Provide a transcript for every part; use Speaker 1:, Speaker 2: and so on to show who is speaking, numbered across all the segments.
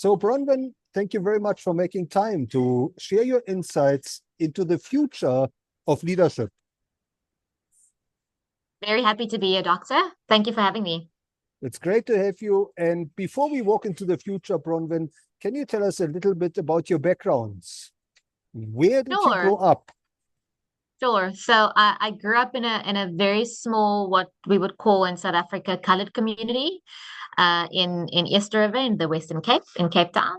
Speaker 1: So, Bronwyn, thank you very much for making time to share your insights into the future of leadership.
Speaker 2: Very happy to be here, Doctor. Thank you for having me.
Speaker 1: It's great to have you. And before we walk into the future, Bronwyn, can you tell us a little bit about your backgrounds? Where did you
Speaker 2: Sure,
Speaker 1: grow up?
Speaker 2: sure. So I grew up in a very small, what we would call in South Africa, colored community, in East River in the Western Cape, in Cape Town.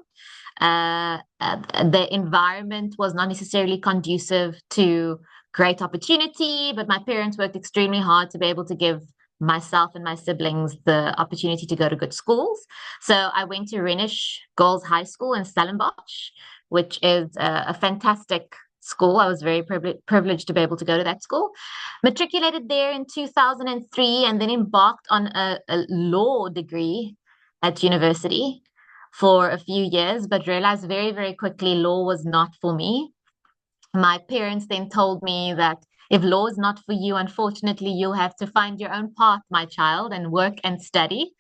Speaker 2: The environment was not necessarily conducive to great opportunity, but my parents worked extremely hard to be able to give myself and my siblings the opportunity to go to good schools. So I went to Rhenish Girls High School in Stellenbosch, which is a fantastic school. I was very privileged to be able to go to that school. Matriculated there in 2003 and then embarked on a law degree at university for a few years, but realized very, very quickly law was not for me. My parents then told me that if law is not for you, unfortunately, you'll have to find your own path, my child, and work and study.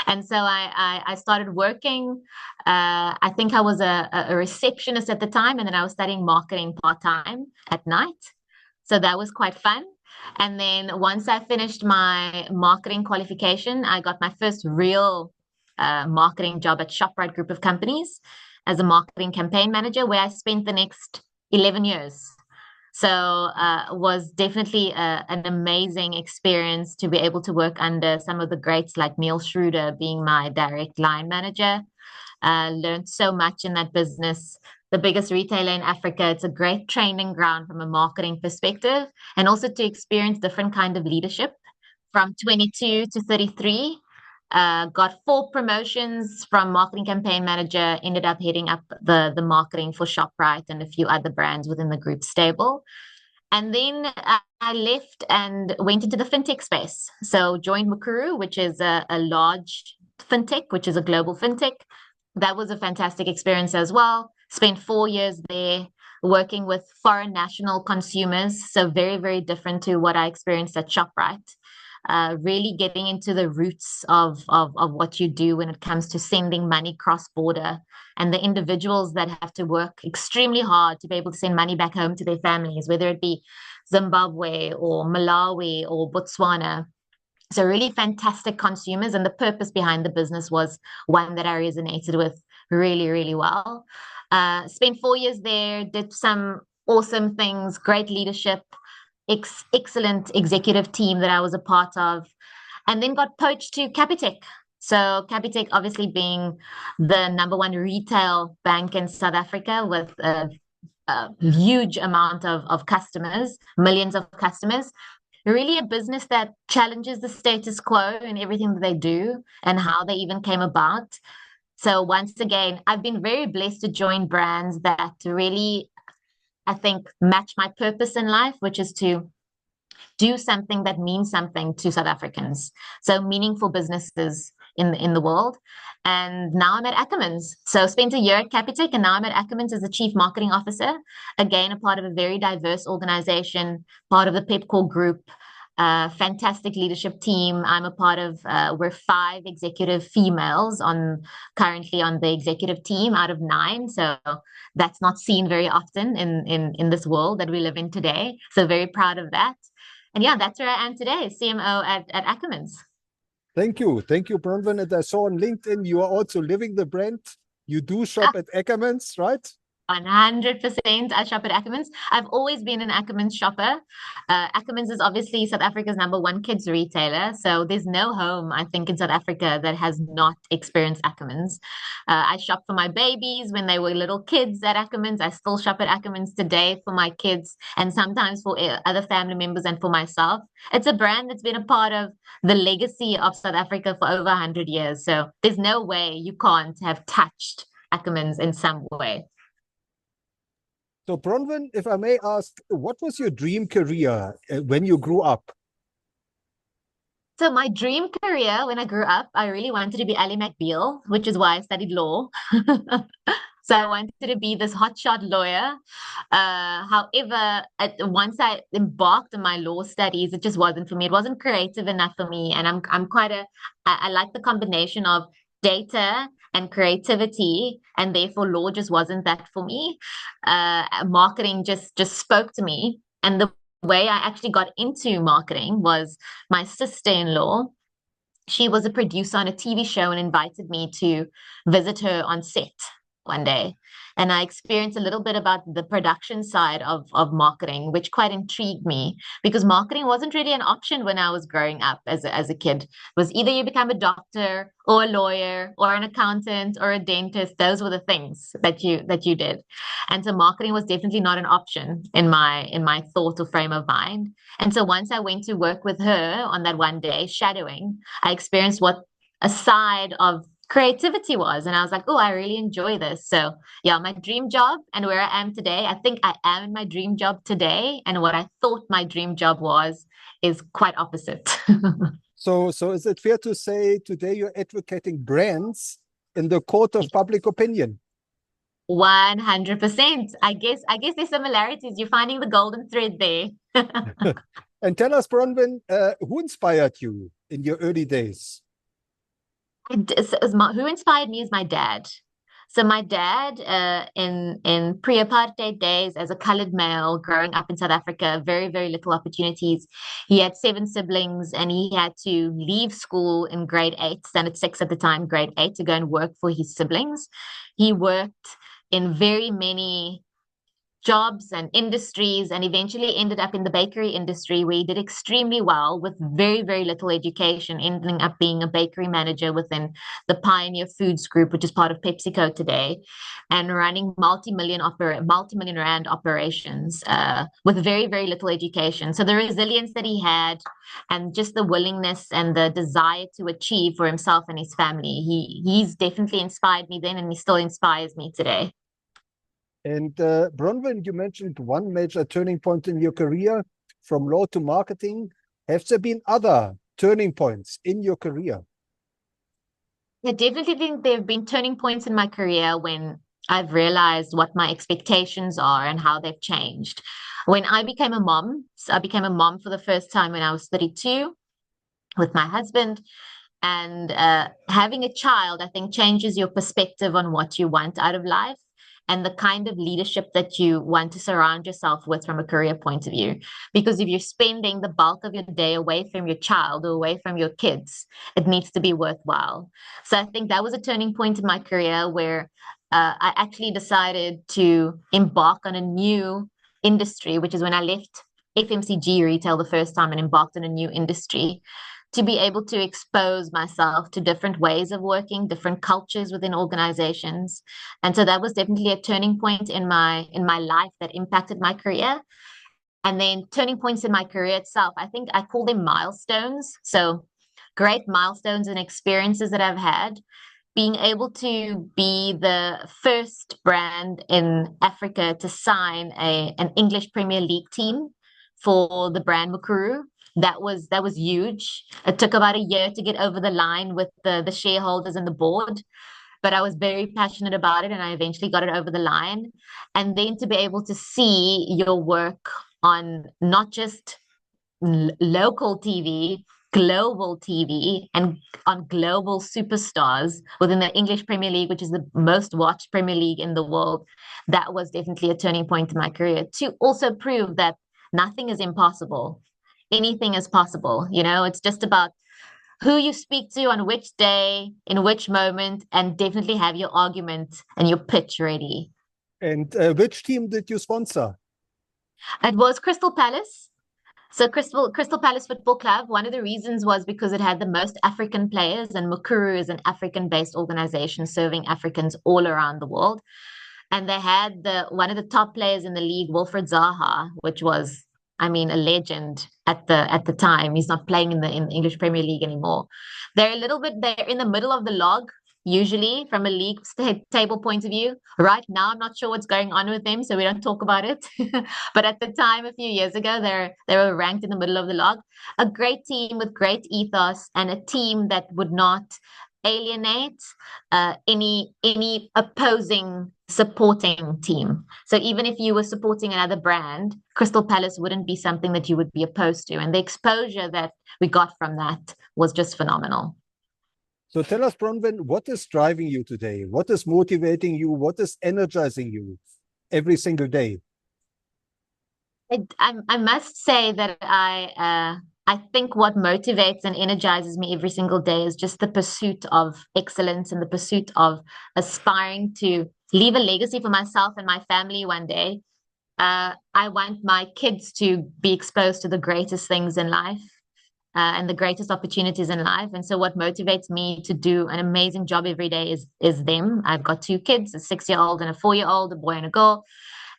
Speaker 2: And so I started working. I think I was a receptionist at the time, and then I was studying marketing part-time at night. So that was quite fun. And then once I finished my marketing qualification, I got my first real marketing job at Shoprite Group of Companies as a marketing campaign manager, where I spent the next 11 years. So was definitely an amazing experience to be able to work under some of the greats like Neil Schroeder being my direct line manager. Learned so much in that business. The biggest retailer in Africa. It's a great training ground from a marketing perspective, and also to experience different kind of leadership from 22 to 33. Got 4 promotions from marketing campaign manager, ended up heading up the marketing for Shoprite and a few other brands within the group stable. And then I left and went into the fintech space. So joined Mukuru, which is a large fintech, which is a global fintech. That was a fantastic experience as well. Spent 4 years there working with foreign national consumers. So very, very different to what I experienced at Shoprite. Really getting into the roots of what you do when it comes to sending money cross-border and the individuals that have to work extremely hard to be able to send money back home to their families, whether it be Zimbabwe or Malawi or Botswana. So really fantastic consumers, and the purpose behind the business was one that I resonated with really, really well. Spent 4 years there, did some awesome things, great leadership, excellent executive team that I was a part of, and then got poached to Capitec. So Capitec obviously being the #1 retail bank in South Africa with a huge amount of customers, millions of customers. Really a business that challenges the status quo in everything that they do and how they even came about. So once again, I've been very blessed to join brands that really, I think, match my purpose in life, which is to do something that means something to South Africans. So meaningful businesses in the world. And now I'm at Ackermans. So spent a year at Capitec, and now I'm at Ackermans as the Chief Marketing Officer. Again, a part of a very diverse organization, part of the Pepcore Group. Fantastic leadership team. I'm a part of, we're 5 executive females currently on the executive team out of 9. So that's not seen very often in this world that we live in today. So very proud of that. And yeah, that's where I am today, CMO at Ackermans.
Speaker 1: Thank you. Thank you, Bronwyn. And I saw on LinkedIn you are also living the brand. You do shop at Ackermans, right?
Speaker 2: 100%. I shop at Ackermans. I've always been an Ackermans shopper. Ackermans is obviously South Africa's #1 kids retailer. So there's no home, I think, in South Africa that has not experienced Ackermans. I shop for my babies when they were little kids at Ackermans. I still shop at Ackermans today for my kids and sometimes for other family members and for myself. It's a brand that's been a part of the legacy of South Africa for over 100 years. So there's no way you can't have touched Ackermans in some way.
Speaker 1: So, Bronwyn, if I may ask, what was your dream career when you grew up?
Speaker 2: So my dream career when I grew up, I really wanted to be Ally McBeal, which is why I studied law. So I wanted to be this hotshot lawyer. However, once I embarked on my law studies, it just wasn't for me. It wasn't creative enough for me, and I like the combination of data and creativity, and therefore law just wasn't that for me. Marketing just spoke to me, and the way I actually got into marketing was my sister-in-law. She was a producer on a TV show and invited me to visit her on set one day. And I experienced a little bit about the production side of marketing, which quite intrigued me because marketing wasn't really an option when I was growing up as a kid. It was either you become a doctor or a lawyer or an accountant or a dentist. Those were the things that you did. And so marketing was definitely not an option in my thought or frame of mind. And so once I went to work with her on that one day, shadowing, I experienced what a side of creativity was. And I was like, oh, I really enjoy this. So, yeah, my dream job and where I am today, I think I am in my dream job today. And what I thought my dream job was is quite opposite.
Speaker 1: So is it fair to say today you're advocating brands in the court of public opinion?
Speaker 2: 100%. I guess there's similarities. You're finding the golden thread there.
Speaker 1: And tell us, Bronwyn, who inspired you in your early days?
Speaker 2: Who inspired me is my dad. So my dad, in pre-apartheid days, as a colored male growing up in South Africa, very, very little opportunities. He had 7 siblings, and he had to leave school in grade 8, standard 6 at the time, grade 8, to go and work for his siblings. He worked in very many jobs and industries and eventually ended up in the bakery industry where he did extremely well with very, very little education, ending up being a bakery manager within the Pioneer Foods Group, which is part of PepsiCo today, and running multi-million rand operations with very, very little education. So the resilience that he had and just the willingness and the desire to achieve for himself and his family, he's definitely inspired me then, and he still inspires me today.
Speaker 1: And Bronwyn, you mentioned one major turning point in your career from law to marketing. Have there been other turning points in your career?
Speaker 2: I definitely think there have been turning points in my career when I've realized what my expectations are and how they've changed. When I became a mom, so I became a mom for the first time when I was 32 with my husband. And having a child, I think, changes your perspective on what you want out of life and the kind of leadership that you want to surround yourself with from a career point of view. Because if you're spending the bulk of your day away from your child or away from your kids, it needs to be worthwhile. So I think that was a turning point in my career where I actually decided to embark on a new industry, which is when I left FMCG retail the first time and embarked on a new industry to be able to expose myself to different ways of working, different cultures within organizations. And so that was definitely a turning point in my life that impacted my career. And then turning points in my career itself, I think I call them milestones. So great milestones and experiences that I've had. Being able to be the first brand in Africa to sign an English Premier League team for the brand Mukuru. That was huge. It took about a year to get over the line with the shareholders and the board, but I was very passionate about it and I eventually got it over the line. And then to be able to see your work on not just local TV, global TV, and on global superstars within the English Premier League, which is the most watched Premier League in the world, that was definitely a turning point in my career to also prove that nothing is impossible. Anything is possible. It's just about who you speak to on which day, in which moment, and definitely have your argument and your pitch ready.
Speaker 1: And which team did you sponsor?
Speaker 2: It was Crystal Palace. So Crystal Palace Football Club, one of the reasons was because it had the most African players, and Mukuru is an African-based organization serving Africans all around the world. And they had one of the top players in the league, Wilfred Zaha, which was, I mean, a legend at the time. He's not playing in the English Premier League anymore. They're in the middle of the log, usually from a league table point of view. Right now, I'm not sure what's going on with them, so we don't talk about it. But at the time, a few years ago, they were ranked in the middle of the log. A great team with great ethos and a team that would not alienate any opposing supporting team. So even if you were supporting another brand, Crystal Palace wouldn't be something that you would be opposed to. And the exposure that we got from that was just phenomenal.
Speaker 1: So tell us, Bronwyn, what is driving you today? What is motivating you? What is energizing you every single day?
Speaker 2: I must say that I think what motivates and energizes me every single day is just the pursuit of excellence and the pursuit of aspiring to leave a legacy for myself and my family one day. I want my kids to be exposed to the greatest things in life. And the greatest opportunities in life. And so what motivates me to do an amazing job every day is them. I've got two kids, a 6-year-old and a 4-year-old, a boy and a girl.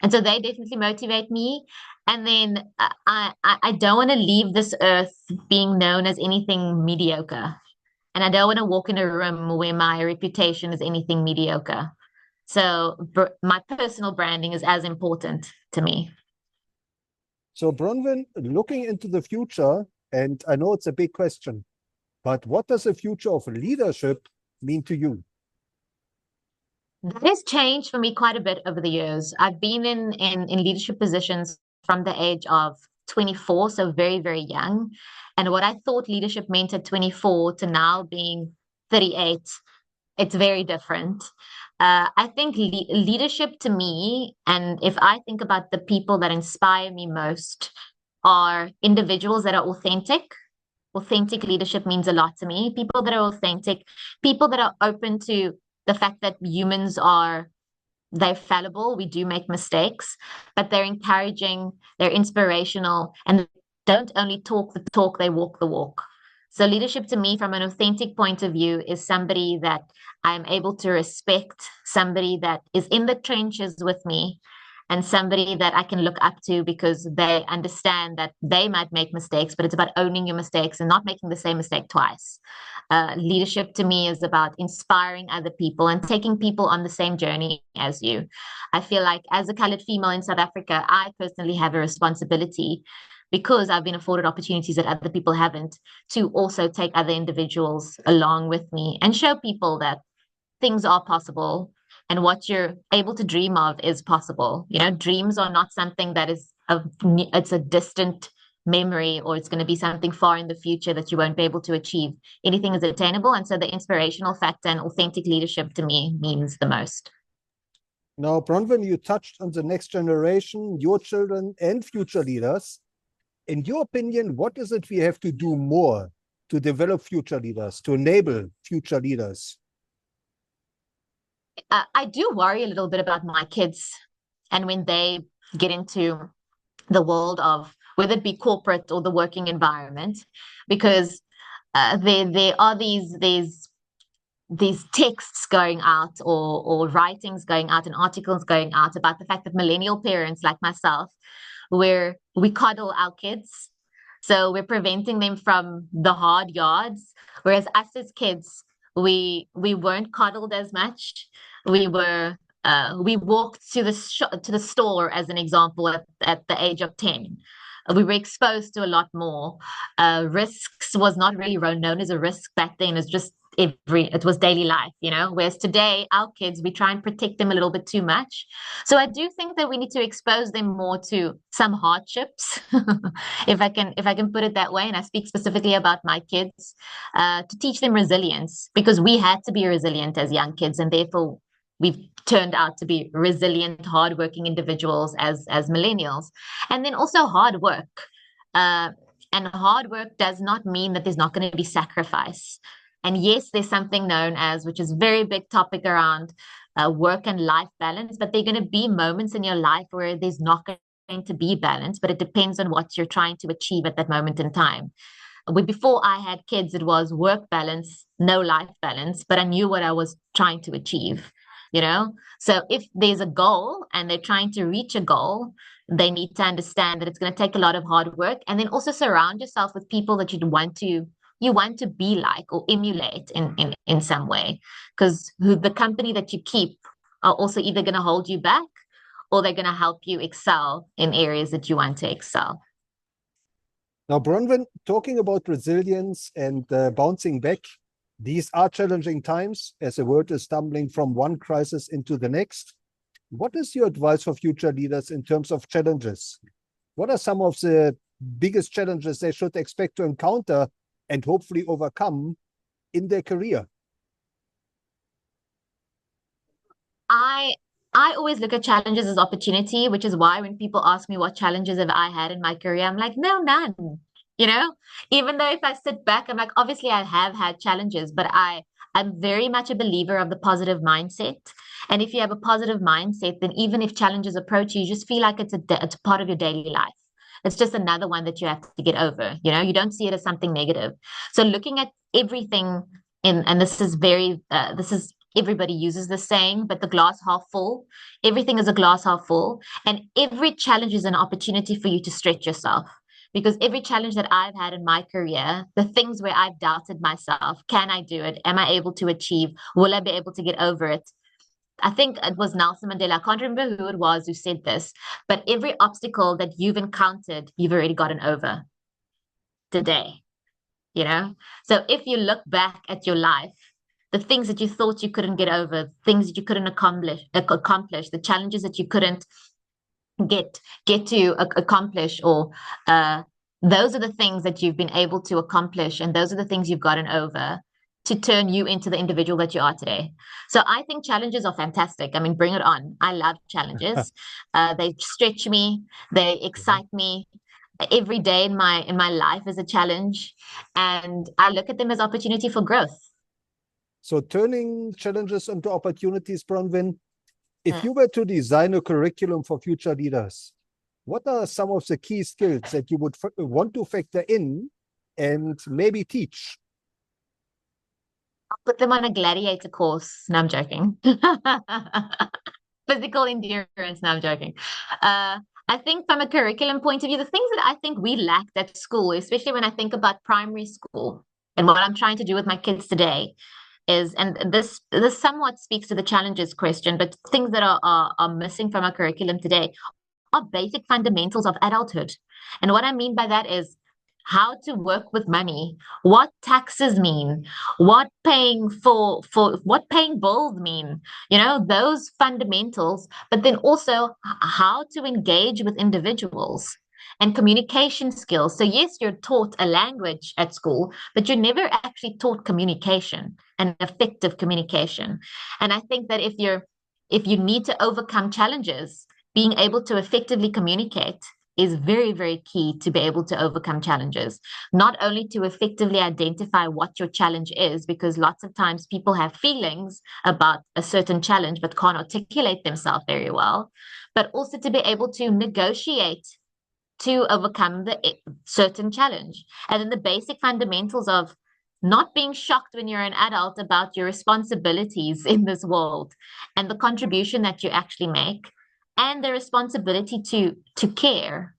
Speaker 2: And so they definitely motivate me. And then I don't want to leave this earth being known as anything mediocre. And I don't want to walk in a room where my reputation is anything mediocre. So my personal branding is as important to me.
Speaker 1: So Bronwyn, looking into the future, and I know it's a big question, but what does the future of leadership mean to you?
Speaker 2: That has changed for me quite a bit over the years. I've been in leadership positions from the age of 24, so very, very young. And what I thought leadership meant at 24 to now being 38, it's very different. I think leadership to me, and if I think about the people that inspire me most, are individuals that are authentic. Authentic leadership means a lot to me. People that are authentic, people that are open to the fact that humans are they're fallible. We do make mistakes, but they're encouraging, they're inspirational, and don't only talk the talk, they walk the walk. So, leadership to me, from an authentic point of view, is somebody that I'm able to respect, somebody that is in the trenches with me, and somebody that I can look up to because they understand that they might make mistakes, but it's about owning your mistakes and not making the same mistake twice. Leadership to me is about inspiring other people and taking people on the same journey as you. I feel like as a colored female in South Africa, I personally have a responsibility because I've been afforded opportunities that other people haven't to also take other individuals along with me and show people that things are possible and what you're able to dream of is possible. You know, dreams are not something that is it's a distant memory or it's going to be something far in the future that you won't be able to achieve. Anything is attainable. And so the inspirational factor and authentic leadership to me means the most.
Speaker 1: Now, Bronwyn, you touched on the next generation, your children and future leaders. In your opinion, what is it we have to do more to develop future leaders, to enable future leaders?
Speaker 2: I do worry a little bit about my kids and when they get into the world of whether it be corporate or the working environment, because there are these texts going out or writings going out and articles going out about the fact that millennial parents like myself, where we coddle our kids. So we're preventing them from the hard yards. Whereas us as kids, we weren't coddled as much. We walked to the store as an example at the age of 10. We were exposed to a lot more. Risks was not really known as a risk back then. It's just it was daily life, you know. Whereas today, our kids, we try and protect them a little bit too much. So I do think that we need to expose them more to some hardships, if I can put it that way. And I speak specifically about my kids, to teach them resilience because we had to be resilient as young kids, and therefore we've turned out to be resilient, hardworking individuals as millennials, and then also hard work. And hard work does not mean that there's not going to be sacrifice. And yes, there's something known as, which is a very big topic around work and life balance, but there are going to be moments in your life where there's not going to be balance, but it depends on what you're trying to achieve at that moment in time. Before I had kids, it was work balance, no life balance, but I knew what I was trying to achieve, you know? So if there's a goal and they're trying to reach a goal, they need to understand that it's going to take a lot of hard work, and then also surround yourself with people that you want to be like or emulate in some way, because the company that you keep are also either going to hold you back or they're going to help you excel in areas that you want to excel.
Speaker 1: Now, Bronwyn, talking about resilience and bouncing back, these are challenging times as the world is stumbling from one crisis into the next. What is your advice for future leaders in terms of challenges? What are some of the biggest challenges they should expect to encounter and hopefully overcome in their career?
Speaker 2: I I always look at challenges as opportunity, which is why when people ask me what challenges have I had in my career, I'm like, no, none. You know, even though if I sit back, I'm like, obviously I have had challenges, but I'm very much a believer of the positive mindset. And if you have a positive mindset, then even if challenges approach you, you just feel like it's a part of your daily life. It's just another one that you have to get over. You don't see it as something negative. So looking at everything and this is everybody uses this saying, but the glass half full, everything is a glass half full. And every challenge is an opportunity for you to stretch yourself. Because every challenge that I've had in my career, the things where I've doubted myself, can I do it? Am I able to achieve? Will I be able to get over it? I think it was Nelson Mandela. I can't remember who it was who said this, but every obstacle that you've encountered, you've already gotten over today. So if you look back at your life, the things that you thought you couldn't get over, things that you couldn't accomplish, the challenges that you couldn't get to accomplish, or those are the things that you've been able to accomplish, and those are the things you've gotten over to turn you into the individual that you are today. So I think challenges are fantastic. I mean, bring it on. I love challenges. They stretch me, they
Speaker 1: Mhm.
Speaker 2: excite me. Every day in my life is a challenge, and I look at them as opportunity for growth.
Speaker 1: So turning challenges into opportunities, Bronwyn, if
Speaker 2: Mm.
Speaker 1: you were to design a curriculum for future leaders, what are some of the key skills that you would want to factor in and maybe teach?
Speaker 2: I'll put them on a gladiator course. No, I'm joking. Physical endurance. No, I'm joking. I think from a curriculum point of view, the things that I think we lacked at school, especially when I think about primary school and what I'm trying to do with my kids today, is, and this somewhat speaks to the challenges question, but things that are missing from our curriculum today are basic fundamentals of adulthood. And what I mean by that is how to work with money, what taxes mean, what paying bills mean, those fundamentals, but then also how to engage with individuals and communication skills. So yes, you're taught a language at school, but you're never actually taught communication and effective communication. And I think that if you need to overcome challenges, being able to effectively communicate is very, very key to be able to overcome challenges. Not only to effectively identify what your challenge is, because lots of times people have feelings about a certain challenge but can't articulate themselves very well, but also to be able to negotiate to overcome the certain challenge. And then the basic fundamentals of not being shocked when you're an adult about your responsibilities in this world and the contribution that you actually make, and the responsibility to care.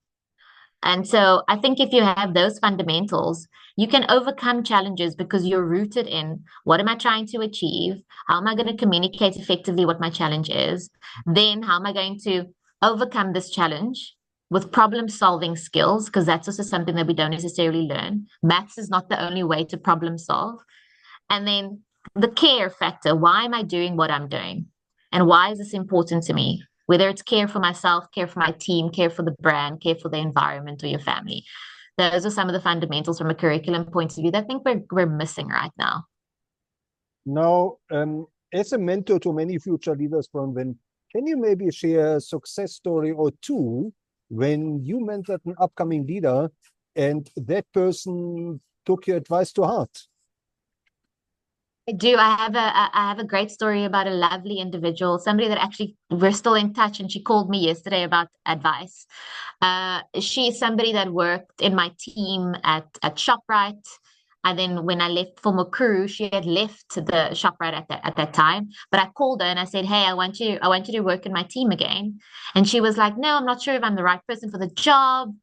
Speaker 2: And so I think if you have those fundamentals, you can overcome challenges because you're rooted in what am I trying to achieve? How am I going to communicate effectively what my challenge is? Then how am I going to overcome this challenge with problem solving skills? Because that's also something that we don't necessarily learn. Maths is not the only way to problem solve. And then the care factor. Why am I doing what I'm doing? And why is this important to me? Whether it's care for myself, care for my team, care for the brand, care for the environment or your family. Those are some of the fundamentals from a curriculum point of view that I think we're missing right now.
Speaker 1: Now, as a mentor to many future leaders, Bronwyn, can you maybe share a success story or two when you mentored an upcoming leader and that person took your advice to heart?
Speaker 2: I do. I have a great story about a lovely individual, somebody that actually we're still in touch, and she called me yesterday about advice. She's somebody that worked in my team at Shoprite. And then when I left for Mukuru, she had left the Shoprite at that time. But I called her and I said, "Hey, I want you to work in my team again." And she was like, "No, I'm not sure if I'm the right person for the job.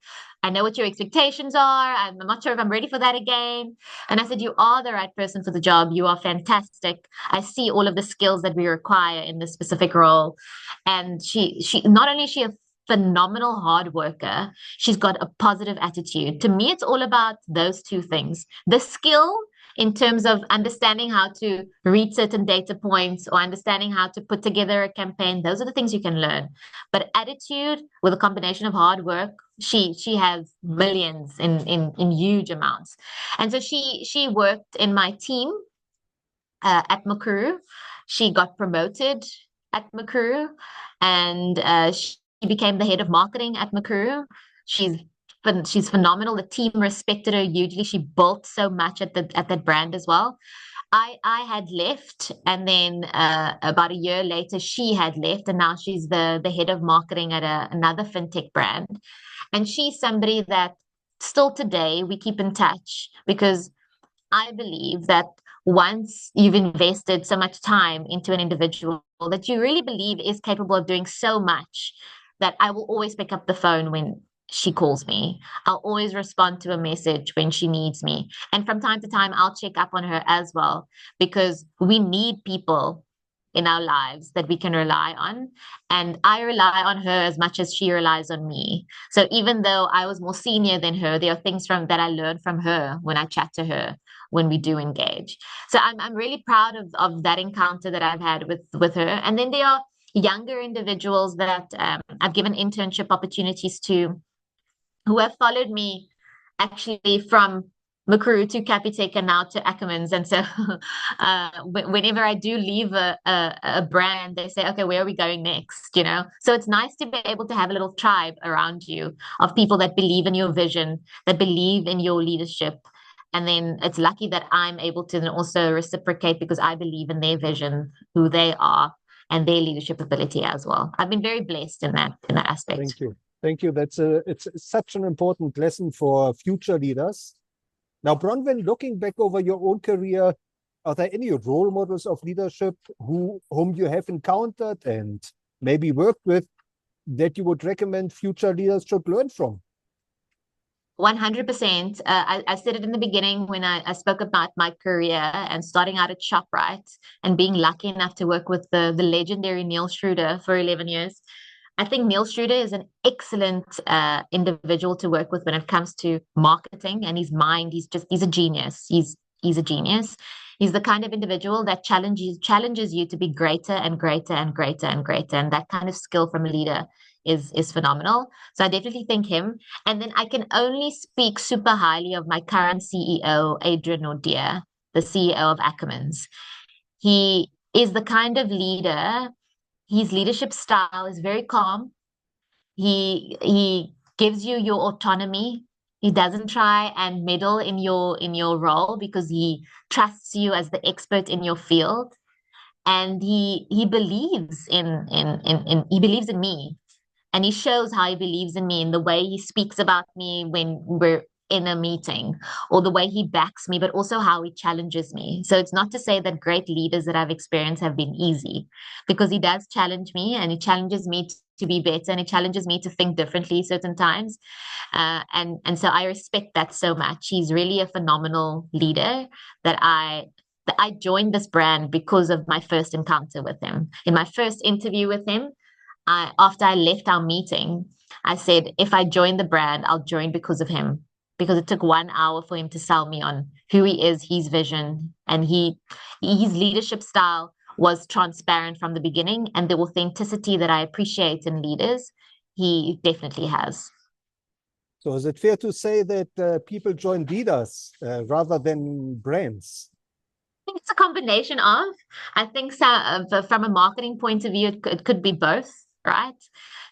Speaker 2: I know what your expectations are. I'm not sure if I'm ready for that again." And I said, "You are the right person for the job. You are fantastic. I see all of the skills that we require in this specific role." And she not only is she a phenomenal hard worker, she's got a positive attitude. To me, it's all about those two things. The skill in terms of understanding how to read certain data points or understanding how to put together a campaign, those are the things you can learn. But attitude with a combination of hard work, she has millions in huge amounts. And so she worked in my team at Mukuru. She got promoted at Mukuru, and she became the head of marketing at Mukuru. She's phenomenal. The team respected her hugely. She built so much at that brand as well. I had left, and then about a year later, she had left, and now she's the head of marketing at another fintech brand. And she's somebody that still today we keep in touch, because I believe that once you've invested so much time into an individual that you really believe is capable of doing so much, that I will always pick up the phone when she calls me. I'll always respond to a message when she needs me. And from time to time, I'll check up on her as well, because we need people in our lives that we can rely on. And I rely on her as much as she relies on me. So even though I was more senior than her, there are things from that I learned from her when I chat to her, when we do engage. So I'm really proud of that encounter that I've had with her. And then there are younger individuals that I've given internship opportunities to, who have followed me actually from Mukuru to Capitec and now to Ackermans. And so whenever I do leave a brand, they say, okay, where are we going next? You know, so it's nice to be able to have a little tribe around you of people that believe in your vision, that believe in your leadership. And then it's lucky that I'm able to then also reciprocate, because I believe in their vision, who they are, and their leadership ability as well. I've been very blessed in that aspect.
Speaker 1: Thank you. Thank you. It's such an important lesson for future leaders. Now, Bronwyn, looking back over your own career, are there any role models of leadership whom you have encountered and maybe worked with that you would recommend future leaders should learn from?
Speaker 2: 100%. I said it in the beginning when I spoke about my career and starting out at Shoprite and being lucky enough to work with the legendary Neil Schroeder for 11 years. I think Neil Schroeder is an excellent individual to work with when it comes to marketing, and his mind, he's a genius. He's a genius. He's the kind of individual that challenges you to be greater and greater and greater and greater. And that kind of skill from a leader is phenomenal. So I definitely think him. And then I can only speak super highly of my current CEO, Adrian Nordia, the CEO of Ackermans. He is the kind of leader. His leadership style is very calm. He gives you your autonomy. He doesn't try and meddle in your role, because he trusts you as the expert in your field. And he believes in he believes in me. And he shows how he believes in me in the way he speaks about me when we're in a meeting, or the way he backs me, but also how he challenges me. So it's not to say that great leaders that I've experienced have been easy, because he does challenge me, and he challenges me to be better, and he challenges me to think differently certain times. And so I respect that so much. He's really a phenomenal leader that I joined this brand because of my first encounter with him. In my first interview with him, after I left our meeting, I said, if I join the brand, I'll join because of him. Because it took 1 hour for him to sell me on who he is, his vision, and his leadership style was transparent from the beginning, and the authenticity that I appreciate in leaders, he definitely has.
Speaker 1: So is it fair to say that people join leaders rather than brands?
Speaker 2: I think it's a combination of. I think so, from a marketing point of view, it could be both, right?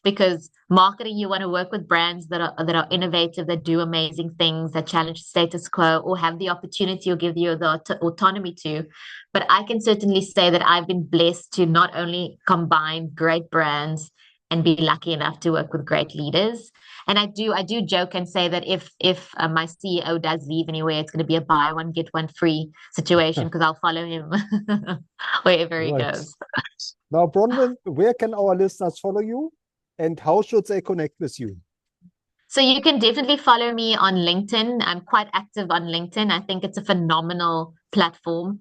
Speaker 2: Because marketing, you want to work with brands that are innovative, that do amazing things, that challenge the status quo, or have the opportunity or give you the autonomy to. But I can certainly say that I've been blessed to not only combine great brands and be lucky enough to work with great leaders. And I do joke and say that if my CEO does leave anywhere, it's going to be a buy one get one free situation, because I'll follow him wherever he goes.
Speaker 1: Now, Bronwyn, where can our listeners follow you, and how should they connect with you?
Speaker 2: So you can definitely follow me on LinkedIn. I'm quite active on LinkedIn. I think it's a phenomenal platform.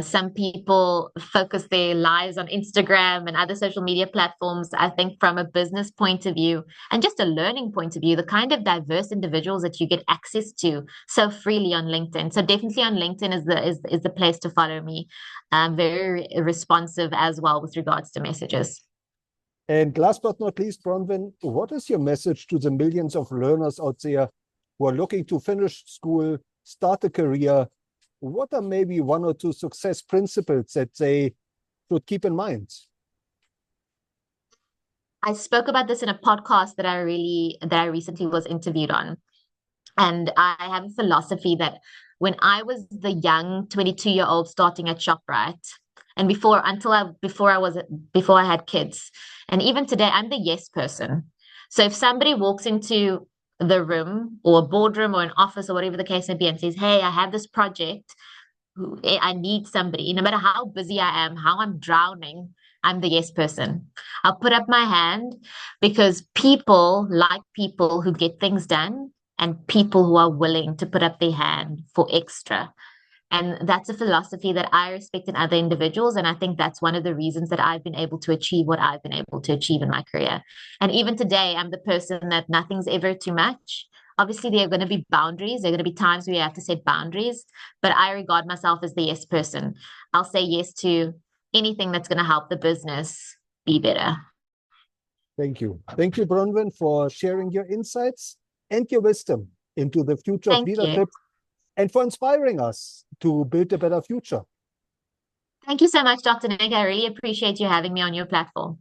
Speaker 2: Some people focus their lives on Instagram and other social media platforms. I think from a business point of view and just a learning point of view, the kind of diverse individuals that you get access to so freely on LinkedIn. So definitely on LinkedIn is the place to follow me. I'm very responsive as well with regards to messages.
Speaker 1: And last but not least, Bronwyn, what is your message to the millions of learners out there who are looking to finish school, start a career? What are maybe one or two success principles that they should keep in mind?
Speaker 2: I spoke about this in a podcast that I recently was interviewed on. And I have a philosophy that when I was the young 22-year-old starting at Shoprite, and before I had kids, and even today, I'm the yes person. So if somebody walks into the room or a boardroom or an office or whatever the case may be and says, "Hey, I have this project, I need somebody," no matter how busy I am, how I'm drowning, I'm the yes person. I'll put up my hand because people like people who get things done and people who are willing to put up their hand for extra. And that's a philosophy that I respect in other individuals. And I think that's one of the reasons that I've been able to achieve what I've been able to achieve in my career. And even today, I'm the person that nothing's ever too much. Obviously, there are going to be boundaries. There are going to be times where you have to set boundaries, but I regard myself as the yes person. I'll say yes to anything that's going to help the business be better.
Speaker 1: Thank you. Thank you, Bronwyn, for sharing your insights and your wisdom into the future of
Speaker 2: Thank you.
Speaker 1: leadership and for inspiring us to build a better future.
Speaker 2: Thank you so much, Dr. Nick. I really appreciate you having me on your platform.